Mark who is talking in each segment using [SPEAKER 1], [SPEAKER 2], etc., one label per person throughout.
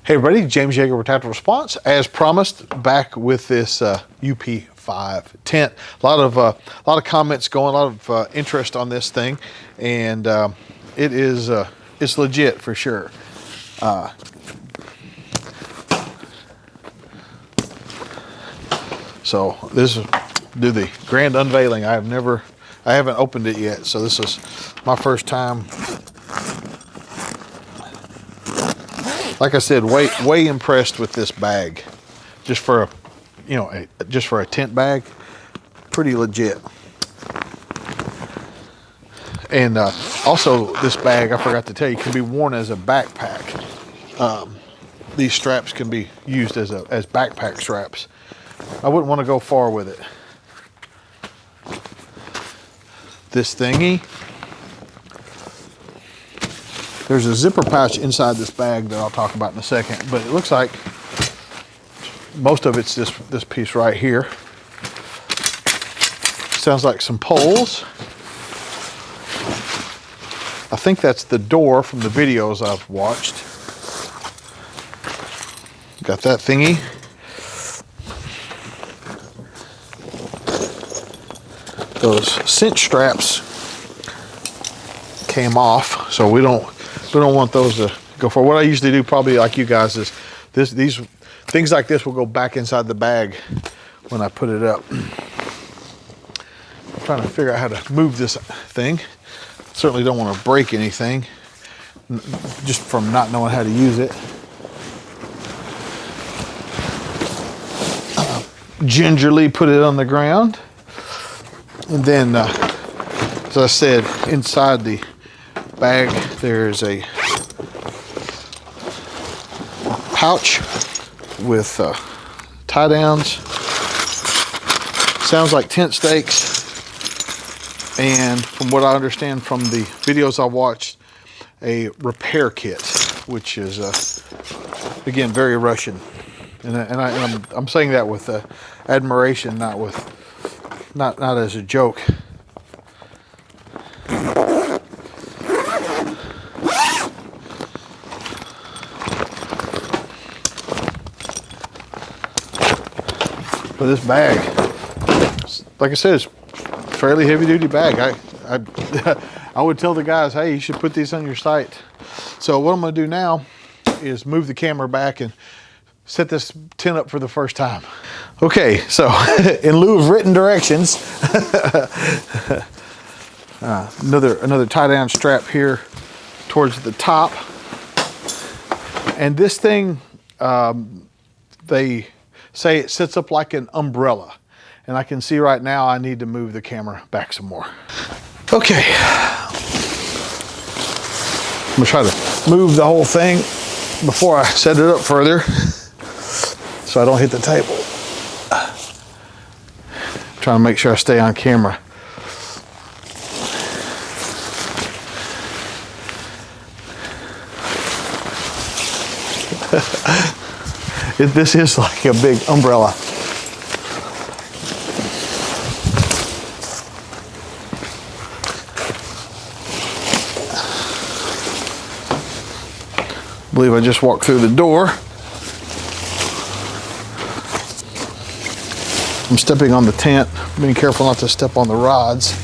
[SPEAKER 1] Hey everybody, James Yeager with Tactical Response. As promised, back with this UP5 tent. A lot of comments going, a lot of interest on this thing, and it's legit for sure. So this is do the grand unveiling. I haven't opened it yet, so this is my first time. Like I said, way impressed with this bag, just for a tent bag, pretty legit. And also this bag, I forgot to tell you, can be worn as a backpack. These straps can be used as backpack straps. I wouldn't want to go far with it. This thingy. There's a zipper pouch inside this bag that I'll talk about in a second, but it looks like most of it's this piece right here. Sounds like some poles. I think that's the door from the videos I've watched. Got that thingy. Those cinch straps came off, so we don't want those to go for. What I usually do, probably like you guys, is these things like this will go back inside the bag when I put it up. I'm trying to figure out how to move this thing. Certainly don't want to break anything just from not knowing how to use it. Gingerly put it on the ground, and then as I said, inside the bag there's a pouch with tie downs. Sounds like tent stakes, and from what I understand from the videos I watched, a repair kit, which is again very Russian, and I'm saying that with admiration, not as a joke. But this bag, like I said, it's a fairly heavy duty bag. I would tell the guys, hey, you should put these on your site. So what I'm gonna do now is move the camera back and set this tent up for the first time. Okay, so in lieu of written directions, another tie down strap here towards the top. And this thing, they say it sits up like an umbrella. And I can see right now I need to move the camera back some more. Okay. I'm gonna try to move the whole thing before I set it up further so I don't hit the table. Trying to make sure I stay on camera. This is like a big umbrella. I believe I just walked through the door. I'm stepping on the tent, being careful not to step on the rods.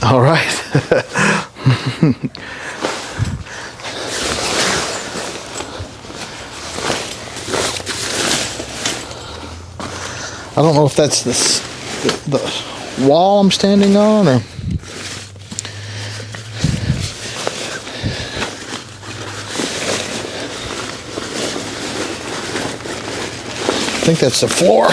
[SPEAKER 1] All right. I don't know if that's the wall I'm standing on, or I think that's the floor.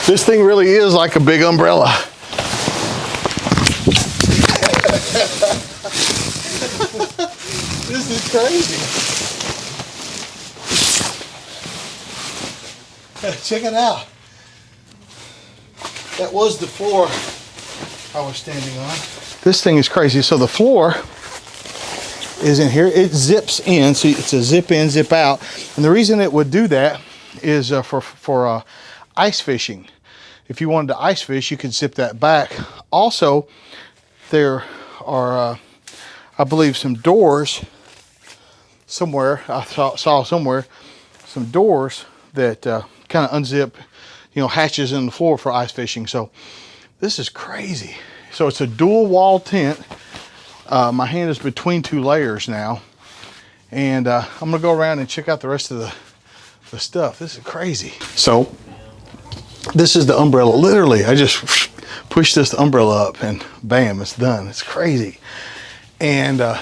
[SPEAKER 1] This thing really is like a big umbrella. This is crazy. Check it out. That was the floor I was standing on. This thing is crazy. So the floor is in here. It zips in, so it's a zip in, zip out. And the reason it would do that is for ice fishing. If you wanted to ice fish, you could zip that back. Also, there are, I believe, some doors somewhere. I saw somewhere some doors that kind of unzip, you know, hatches in the floor for ice fishing. So this is crazy. So it's a dual wall tent. My hand is between two layers now, and I'm gonna go around and check out the rest of the stuff. This is crazy. So this is the umbrella. Literally, I just push this umbrella up and bam, it's done. It's crazy. And at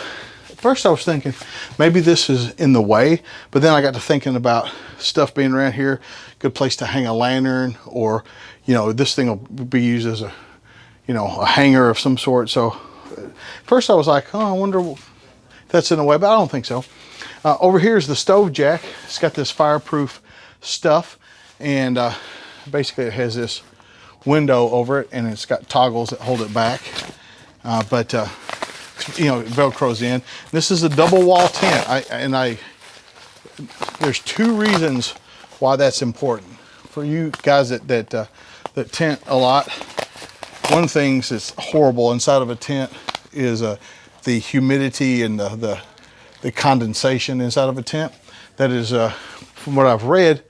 [SPEAKER 1] first I was thinking maybe this is in the way, but then I got to thinking about stuff being around here. Good place to hang a lantern, or, you know, this thing will be used as a, you know, a hanger of some sort. So first I was like, oh, I wonder if that's in the way, but I don't think so. Over here is the stove jack. It's got this fireproof stuff, and basically it has this window over it, and it's got toggles that hold it back. You know, it Velcros in. This is a double wall tent. There's two reasons why that's important. For you guys that tent a lot, one thing that's horrible inside of a tent is the humidity and the condensation inside of a tent. That is, from what I've read,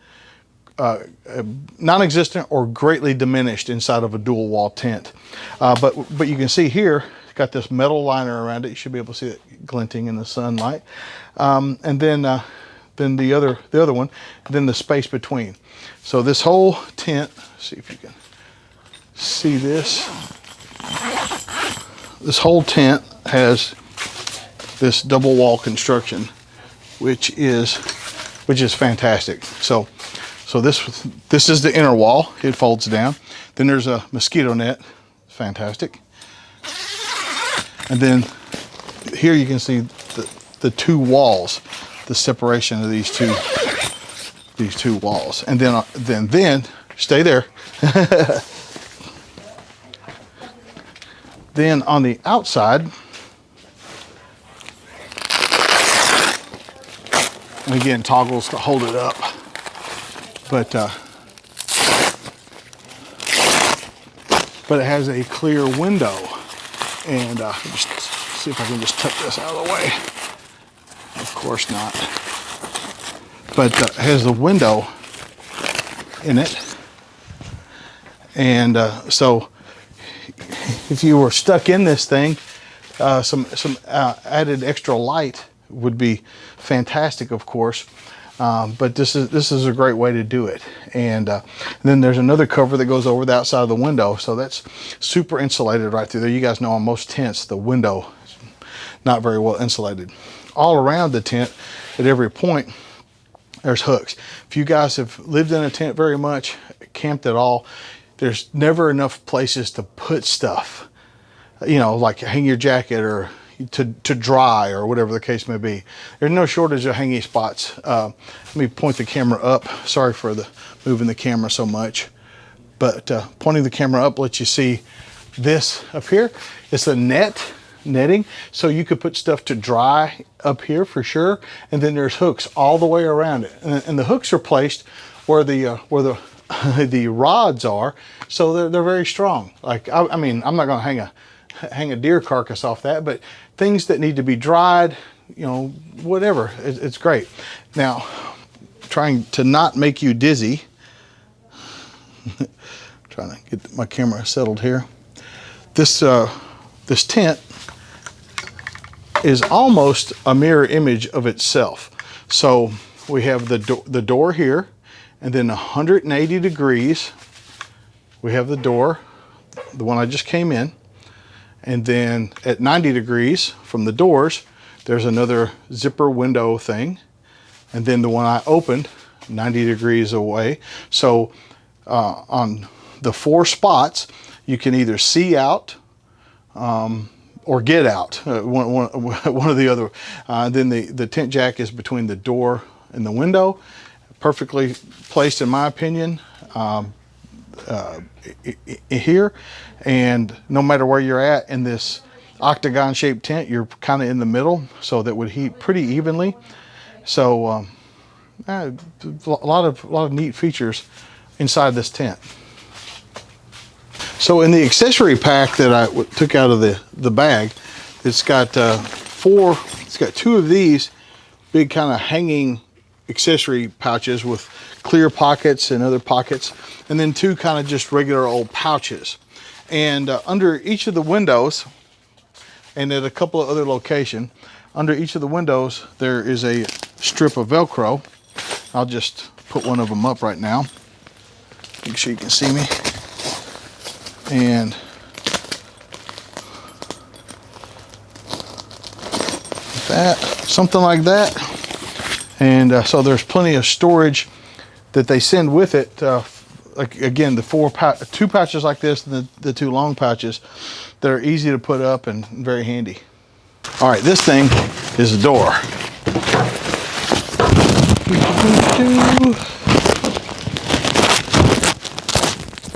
[SPEAKER 1] non-existent or greatly diminished inside of a dual wall tent. But you can see here, it's got this metal liner around it. You should be able to see it glinting in the sunlight. And then the other one, then the space between. So this whole tent, see if you can see this. This whole tent has this double wall construction, which is fantastic. So this is the inner wall. It folds down. Then there's a mosquito net. Fantastic. And then here you can see the two walls, the separation of these two walls. And then stay there. Then on the outside, and again, toggles to hold it up. But it has a clear window, and just see if I can just tuck this out of the way. Of course not. But it has the window in it, and so if you were stuck in this thing, some added extra light would be fantastic, of course. But this is a great way to do it. And then there's another cover that goes over the outside of the window, so that's super insulated right through there. You guys know on most tents the window is not very well insulated. All around the tent, at every point, there's hooks. If you guys have lived in a tent very much, camped at all, there's never enough places to put stuff. You know, like hang your jacket or to dry or whatever the case may be. There's no shortage of hanging spots. Let me point the camera up. Sorry for moving the camera so much, but pointing the camera up lets you see this up here. It's a netting, so you could put stuff to dry up here for sure. And then there's hooks all the way around it, and the hooks are placed where the the rods are, so they're very strong. Like I mean, I'm not going to hang a deer carcass off that, but things that need to be dried, you know, whatever, it's great. Now, trying to not make you dizzy, trying to get my camera settled here. This tent is almost a mirror image of itself. So we have the door here, and then 180 degrees, we have the door, the one I just came in. And then at 90 degrees from the doors, there's another zipper window thing. And then the one I opened 90 degrees away. So on the 4 spots, you can either see out or get out, one or the other. Then the tent jack is between the door and the window. perfectly placed in my opinion here, and no matter where you're at in this octagon shaped tent, you're kind of in the middle, so that would heat pretty evenly. So a lot of neat features inside this tent. So in the accessory pack that I took out of the bag, it's got two of these big kind of hanging accessory pouches with clear pockets and other pockets, and then two kind of just regular old pouches. And under each of the windows, and at a couple of other locations, under each of the windows there is a strip of Velcro. I'll just put one of them up right now, make sure you can see me. And that, something like that. And so there's plenty of storage that they send with it. Like again, the two pouches like this, and the two long pouches that are easy to put up and very handy. All right, this thing is a door.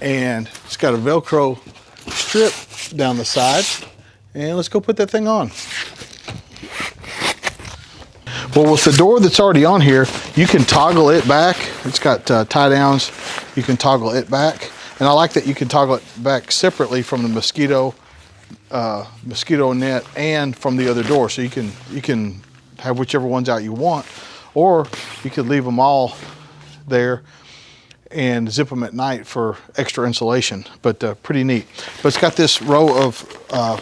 [SPEAKER 1] And it's got a Velcro strip down the side. And let's go put that thing on. Well, with the door that's already on here, you can toggle it back. It's got tie downs. You can toggle it back. And I like that you can toggle it back separately from the mosquito net and from the other door. So you can have whichever ones out you want, or you could leave them all there and zip them at night for extra insulation, but pretty neat. But it's got this row of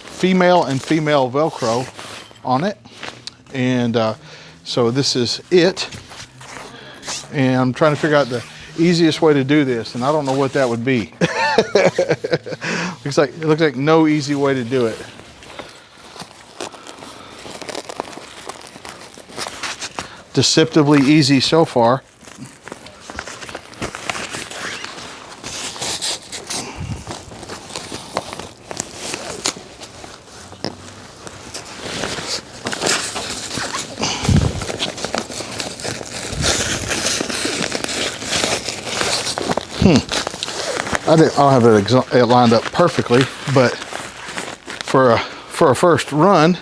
[SPEAKER 1] female and female Velcro on it. And so this is it. And I'm trying to figure out the easiest way to do this, and I don't know what that would be. It looks like no easy way to do it. Deceptively easy so far. I don't have it lined up perfectly, but for a first run,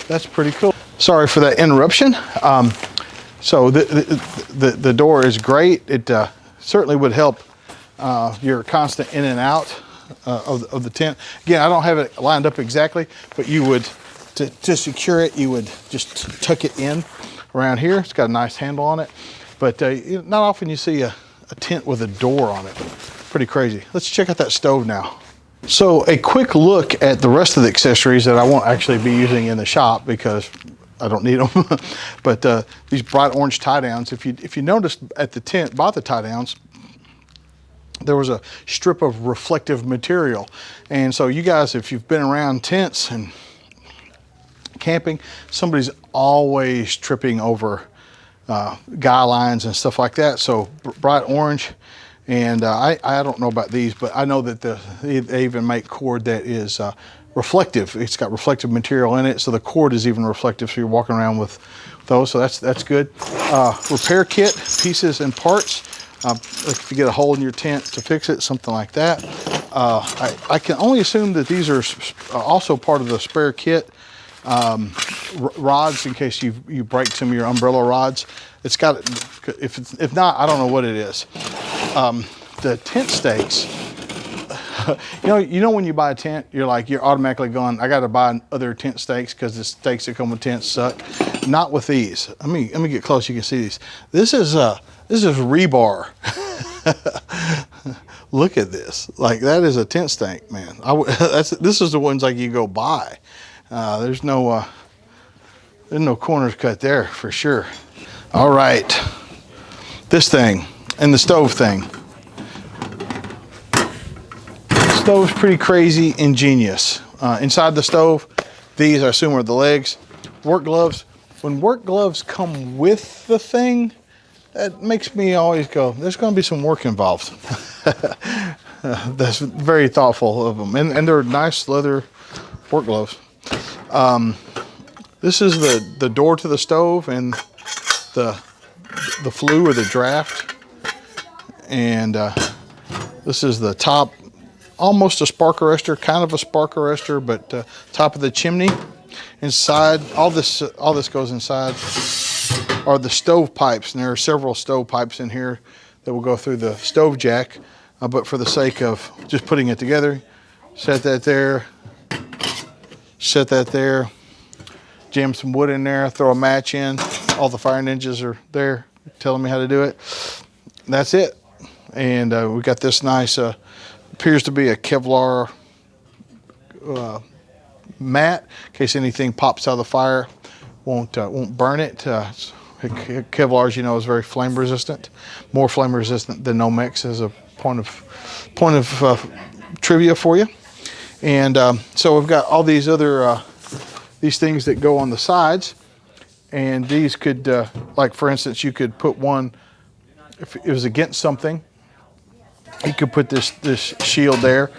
[SPEAKER 1] that's pretty cool. Sorry for that interruption. So the door is great. It certainly would help your constant in and out of the tent. Again, I don't have it lined up exactly, but you would, to secure it, you would just tuck it in around here. It's got a nice handle on it, but not often you see a tent with a door on it. Pretty crazy. Let's check out that stove now. So a quick look at the rest of the accessories that I won't actually be using in the shop because I don't need them. But these bright orange tie downs, if you noticed at the tent by the tie downs, there was a strip of reflective material. And so you guys, if you've been around tents and camping, somebody's always tripping over guy lines and stuff like that. So bright orange. And I don't know about these, but I know that they even make cord that is reflective. It's got reflective material in it, so the cord is even reflective, so you're walking around with those, so that's good. Repair kit, pieces and parts. Like if you get a hole in your tent to fix it, something like that. I can only assume that these are also part of the spare kit. Rods in case you break some of your umbrella rods. It's got, if not, I don't know what it is. The tent stakes, you know when you buy a tent, you're automatically going, I got to buy other tent stakes because the stakes that come with tents suck. Not with these. Let me get close. You can see these. This is rebar. Look at this. Like that is a tent stake, man. This is the ones like you go buy. There's no corners cut there for sure. All right, this thing and the stove thing. The stove's pretty crazy ingenious. Inside the stove, these I assume are the legs. Work gloves. When work gloves come with the thing, that makes me always go, there's going to be some work involved. That's very thoughtful of them, and they're nice leather work gloves. This is the door to the stove, and the flue or the draft. And this is the top, almost a spark arrestor, kind of a spark arrestor, but top of the chimney. Inside, all this goes inside are the stove pipes, and there are several stove pipes in here that will go through the stove jack. But for the sake of just putting it together, set that there, jam some wood in there, throw a match in. All the fire ninjas are there telling me how to do it. That's it. And we got this nice, appears to be a Kevlar mat, in case anything pops out of the fire, won't burn it. Kevlar, as you know, is very flame resistant, more flame resistant than Nomex, as a point of trivia for you. And so we've got all these other these things that go on the sides, and these could, like for instance, you could put one if it was against something. You could put this shield there,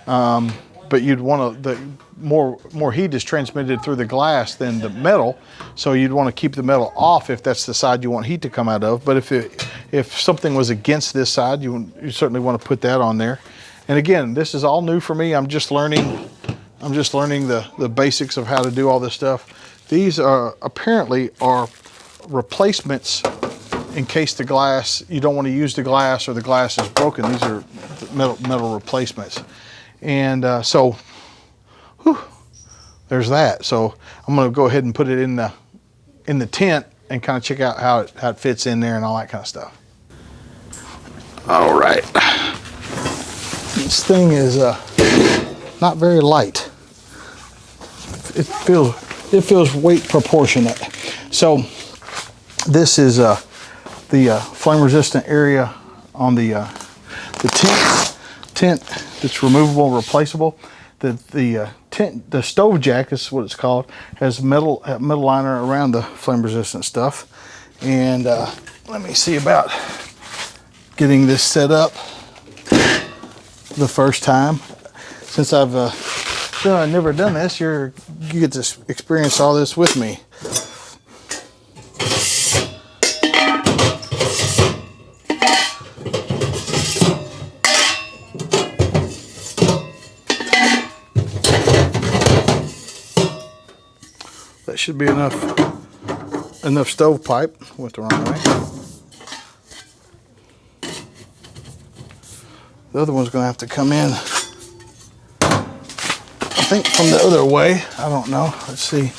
[SPEAKER 1] but you'd want to, more heat is transmitted through the glass than the metal, so you'd want to keep the metal off if that's the side you want heat to come out of. But if something was against this side, you certainly want to put that on there. And again, this is all new for me. I'm just learning the basics of how to do all this stuff. These are apparently replacements in case the glass, you don't want to use the glass or the glass is broken. These are metal replacements. And so, whew, there's that. So I'm going to go ahead and put it in the tent and kind of check out how it fits in there and all that kind of stuff. All right. This thing is not very light. It feels weight proportionate. So this is the flame resistant area on the tent that's removable and replaceable. The tent, the stove jack is what it's called, has metal liner around the flame resistant stuff. And let me see about getting this set up the first time. Since I've never done this, you get to experience all this with me. That should be enough stovepipe. Went the wrong way. The other one's going to have to come in, I think, from the other way. I don't know. Let's see.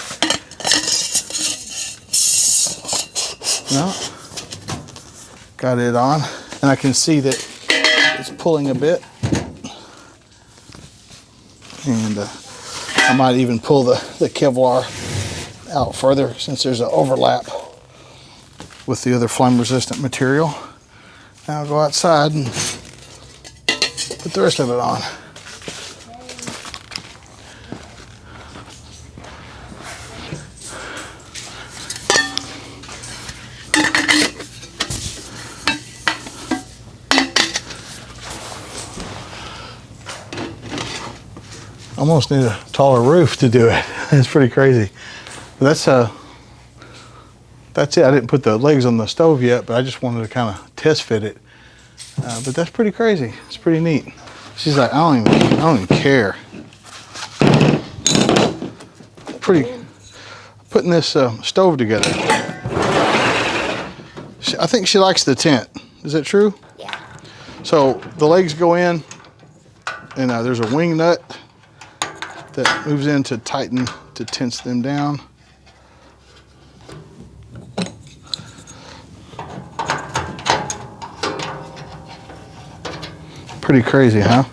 [SPEAKER 1] No. Got it on. And I can see that it's pulling a bit. And I might even pull the Kevlar out further, since there's an overlap with the other flame resistant material. Now I'll go outside and put the rest of it on. Almost need a taller roof to do it. It's pretty crazy. But that's it. I didn't put the legs on the stove yet, but I just wanted to kind of test fit it. But that's pretty crazy. It's pretty neat. She's like, I don't even care. Putting this stove together. I think she likes the tent. Is that true?
[SPEAKER 2] Yeah.
[SPEAKER 1] So the legs go in, and there's a wing nut that moves in to tighten, to tense them down. Pretty crazy, huh?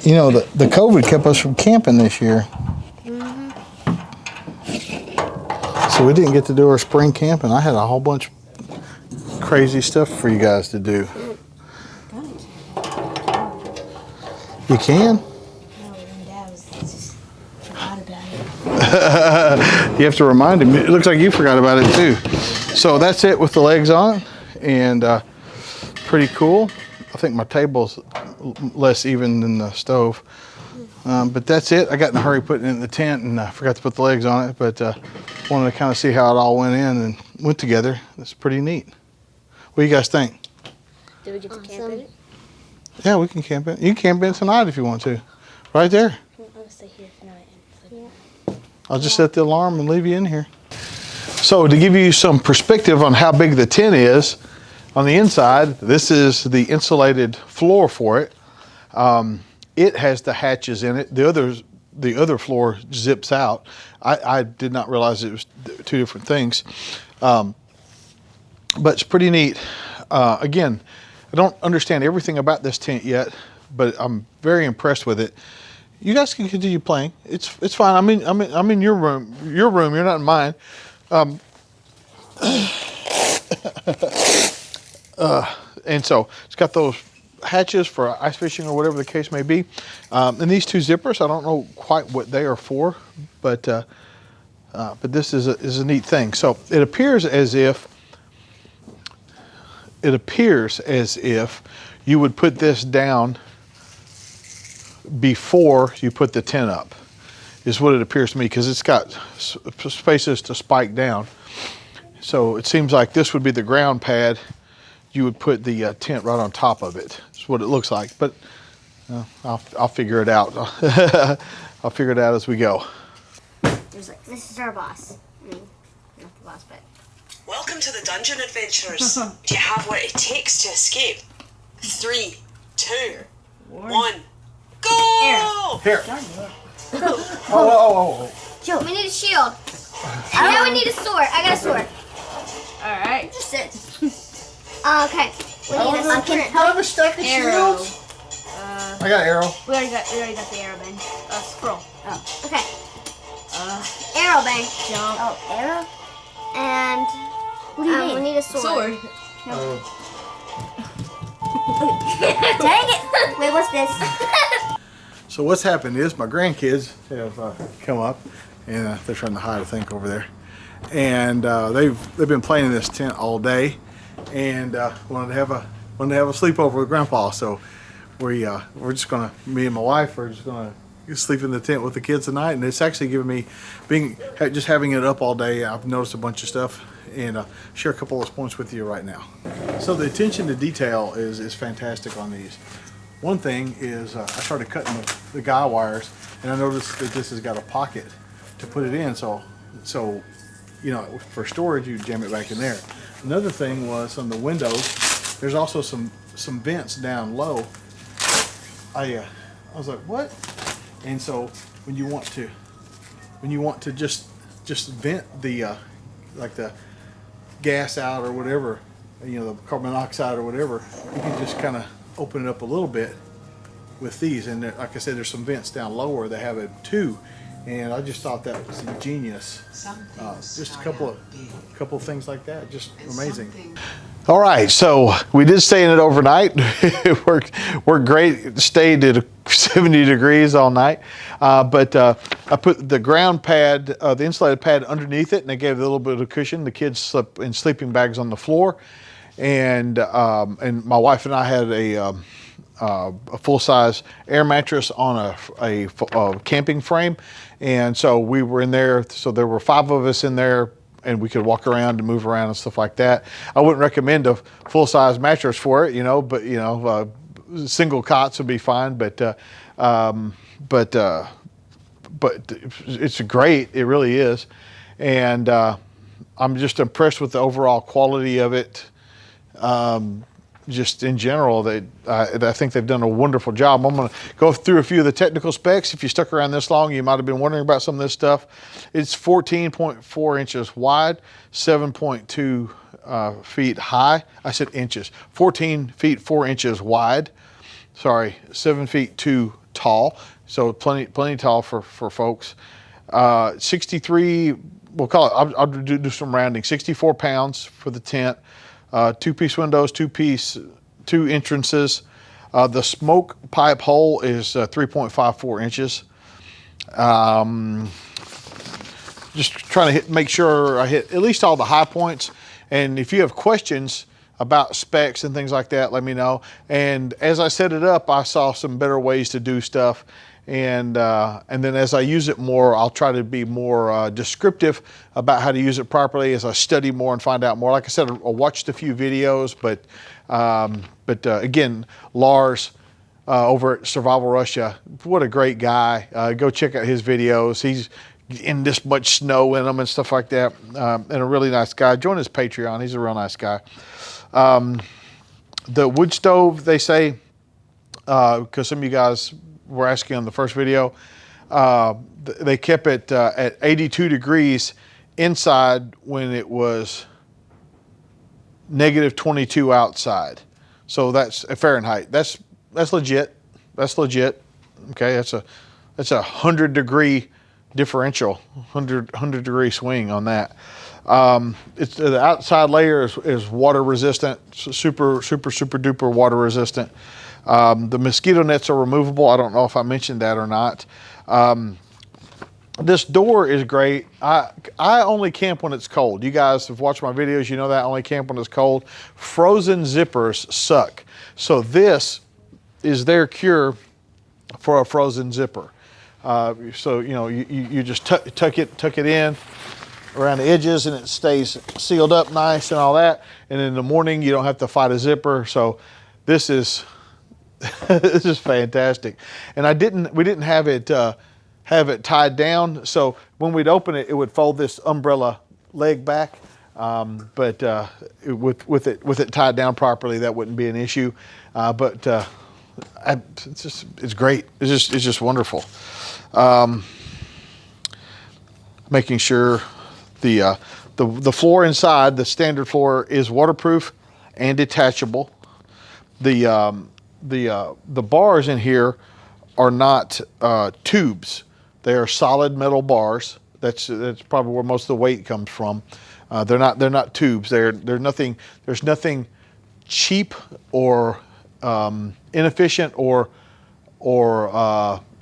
[SPEAKER 1] You know, the COVID kept us from camping this year. Mm-hmm. So we didn't get to do our spring camping. I had a whole bunch of crazy stuff for you guys to do. You can?
[SPEAKER 2] No, and Dad was forgot about it.
[SPEAKER 1] You have to remind him. It looks like you forgot about it too. So that's it with the legs on, and pretty cool. I think my table's less even than the stove. But that's it. I got in a hurry putting it in the tent and I forgot to put the legs on it, but wanted to kind of see how it all went in and went together. It's pretty neat. What do you guys think?
[SPEAKER 3] Do we get to camp in it?
[SPEAKER 1] Yeah, we can camp in. You can camp in tonight if you want to. Right there.
[SPEAKER 3] I'll stay here tonight.
[SPEAKER 1] I'll just set the alarm and leave you in here. So to give you some perspective on how big the tent is, on the inside, this is the insulated floor for it. It has the hatches in it. The other floor zips out. I did not realize it was two different things. But it's pretty neat. Again, I don't understand everything about this tent yet, but I'm very impressed with it. You guys can continue playing. It's fine. I'm in your room. You're not in mine. And so it's got those hatches for ice fishing or whatever the case may be. And these two zippers, I don't know quite what they are for, but this is a neat thing. So it appears as if you would put this down before you put the tent up, is what it appears to me, because it's got spaces to spike down. So it seems like this would be the ground pad. You would put the tent right on top of it. That's what it looks like, but I'll figure it out. I'll figure it out as we go.
[SPEAKER 2] This is our boss. I mean, not the boss, but.
[SPEAKER 4] Welcome to the Dungeon Adventurers. Do you have what it takes to escape? 3, 2, 1, go!
[SPEAKER 1] Here. Oh.
[SPEAKER 2] Joe, we need a shield. And now we need a sword. I got a sword.
[SPEAKER 3] Alright.
[SPEAKER 2] Just sit. Okay. We need a sword.
[SPEAKER 1] I have a stack of
[SPEAKER 3] Arrow.
[SPEAKER 1] shields. I got arrow.
[SPEAKER 3] We already got the arrow bang. Scroll.
[SPEAKER 2] Oh, okay. Arrow bang.
[SPEAKER 3] Jump.
[SPEAKER 2] Oh, arrow? And what do you need? We need a sword.
[SPEAKER 3] Sword.
[SPEAKER 2] Dang it! Wait, what's this?
[SPEAKER 1] So what's happened is my grandkids have come up, and they're trying to hide, I think, over there. And they've been playing in this tent all day, and wanted to have a sleepover with Grandpa. So we're just gonna, me and my wife are just gonna sleep in the tent with the kids tonight. And it's actually given me, just having it up all day, I've noticed a bunch of stuff, and share a couple of those points with you right now. So the attention to detail is fantastic on these. One thing is I started cutting the guy wires, and I noticed that this has got a pocket to put it in. So you know, for storage, you jam it back in there. Another thing was on the windows, there's also some vents down low. I was like, what? And so when you want to just vent the like the gas out or whatever, you know, the carbon monoxide or whatever, you can just kind of open it up a little bit with these. And there, like I said, there's some vents down lower that have it too. And I just thought that was ingenious. Just a couple of things like that, just amazing. All right, so we did stay in it overnight. It worked great. It stayed at 70 degrees all night. But I put the ground pad, the insulated pad underneath it, and I gave it a little bit of cushion. The kids slept in sleeping bags on the floor, and my wife and I had a full-size air mattress on a camping frame, and so we were in there. So there were 5 of us in there, and we could walk around and move around and stuff like that. I wouldn't recommend a full-size mattress for it, you know, but you know, single cots would be fine. But it's great. It really is, and I'm just impressed with the overall quality of it. Just in general, I think they've done a wonderful job. I'm going to go through a few of the technical specs. If you stuck around this long, you might have been wondering about some of this stuff. It's 14.4 inches wide, 7.2 feet high. I said inches. 14 feet 4 inches wide. Sorry, 7 feet 2 tall. So plenty tall for folks. 63. We'll call it. I'll do some rounding. 64 pounds for the tent. 2-piece windows, 2 entrances. The smoke pipe hole is 3.54 inches. Just trying to make sure I hit at least all the high points. And if you have questions about specs and things like that, let me know. And as I set it up, I saw some better ways to do stuff. and then as I use it more, I'll try to be more descriptive about how to use it properly as I study more and find out more. Like I said, I watched a few videos, but again, Lars over at Survival Russia, what a great guy. Go check out his videos. He's in this much snow in them and stuff like that, and a really nice guy. Join his Patreon. He's a real nice guy. The wood stove, they say, because some of you guys were asking on the first video, they kept it at 82 degrees inside when it was negative 22 outside. So that's a Fahrenheit. That's legit. That's legit. Okay, that's a 100 degree differential, 100 degree swing on that. It's the outside layer is water resistant, super duper water resistant. The mosquito nets are removable. I don't know if I mentioned that or not. This door is great. I only camp when it's cold. You guys have watched my videos, you know that I only camp when it's cold. Frozen zippers suck. So this is their cure for a frozen zipper. So you know, you just tuck it in around the edges, and it stays sealed up nice and all that. And in the morning, you don't have to fight a zipper. So this is this is fantastic. And we didn't have it tied down. So when we'd open it, it would fold this umbrella leg back. But with it tied down properly, that wouldn't be an issue. It's great. It's just wonderful. Making sure the floor inside, the standard floor, is waterproof and detachable. The bars in here are not tubes. They are solid metal bars. That's probably where most of the weight comes from. They're not tubes. There's nothing cheap or inefficient or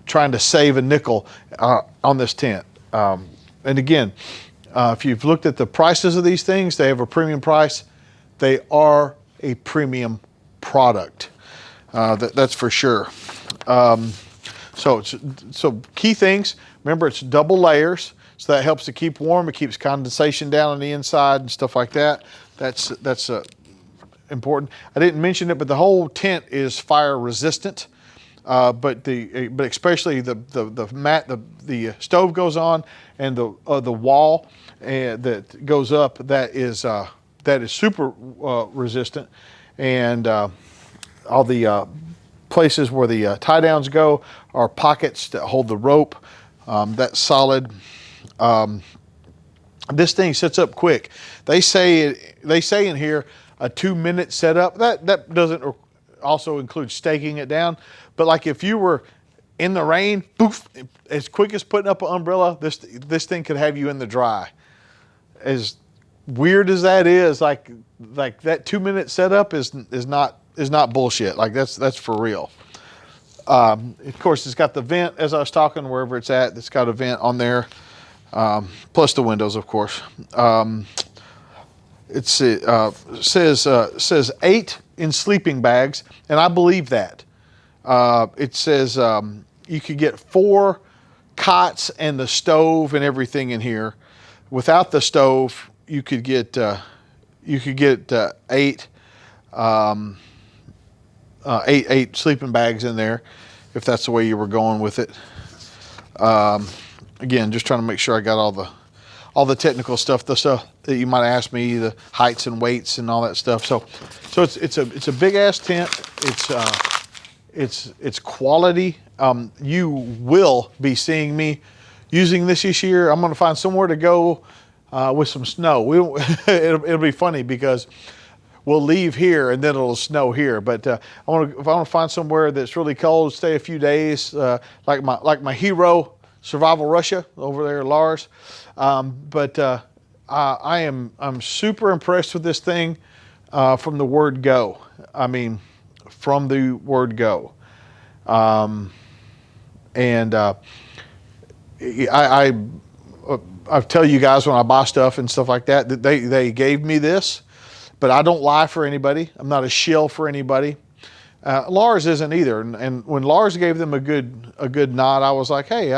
[SPEAKER 1] trying to save a nickel on this tent. And again, if you've looked at the prices of these things, they have a premium price. They are a premium product. That's for sure. So key things. Remember, it's double layers, so that helps to keep warm. It keeps condensation down on the inside and stuff like that. That's important. I didn't mention it, but the whole tent is fire resistant. But especially the stove goes on, and the wall that goes up, that is super resistant, and all the places where the tie downs go are pockets that hold the rope. That's solid. This thing sets up quick. They say in here a 2-minute setup. That doesn't also include staking it down, but like if you were in the rain, poof, as quick as putting up an umbrella, this thing could have you in the dry. As weird as that is, like that 2-minute setup is not bullshit. Like that's for real. Of course, it's got the vent, as I was talking, wherever it's at, it's got a vent on there, plus the windows, of course. It says 8 in sleeping bags, and I believe that. It says you could get 4 cots and the stove and everything in here. Without the stove, you could get 8 sleeping bags in there, if that's the way you were going with it. Again, just trying to make sure I got all the technical stuff, the stuff that you might ask me, the heights and weights and all that stuff. So it's a big ass tent. It's quality. You will be seeing me using this year. I'm going to find somewhere to go with some snow. It'll be funny because we'll leave here and then it'll snow here. But if I want to find somewhere that's really cold, stay a few days, like my hero, Survival Russia over there, Lars. I'm super impressed with this thing from the word go. I mean, from the word go. I tell you guys when I buy stuff and stuff like that, that they gave me this, but I don't lie for anybody. I'm not a shill for anybody. Lars isn't either. And when Lars gave them a good nod, I was like, hey,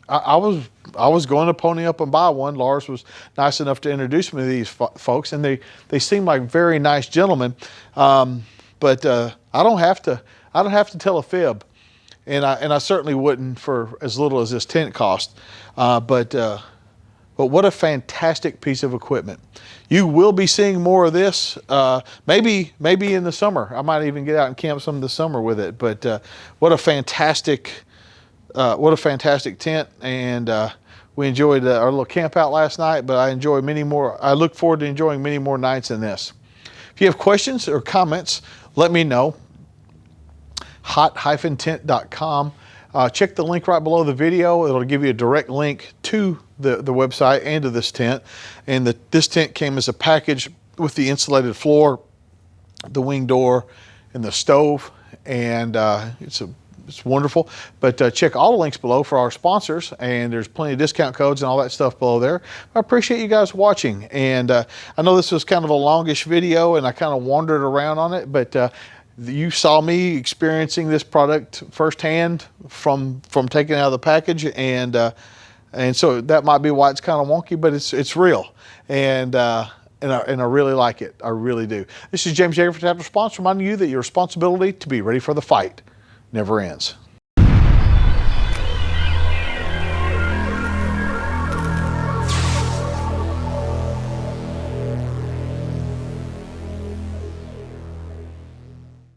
[SPEAKER 1] I was going to pony up and buy one. Lars was nice enough to introduce me to these folks, and they seem like very nice gentlemen. But I don't have to tell a fib, and I certainly wouldn't for as little as this tent cost. But what a fantastic piece of equipment. You will be seeing more of this, maybe in the summer. I might even get out and camp some of the summer with it. But what a fantastic tent, and we enjoyed our little camp out last night. But I enjoy many more. I look forward to enjoying many more nights in this. If you have questions or comments, let me know. hot-tent.com. Check the link right below the video. It'll give you a direct link to the website and to this tent. And this tent came as a package with the insulated floor, the wing door, and the stove. And it's wonderful. But check all the links below for our sponsors, and there's plenty of discount codes and all that stuff below there. I appreciate you guys watching. And I know this was kind of a longish video, and I kind of wandered around on it, but you saw me experiencing this product firsthand from taking it out of the package, and so that might be why it's kind of wonky, but it's real, and I really like it. I really do. This is James Yeager for Tactical Response, reminding you that your responsibility to be ready for the fight never ends.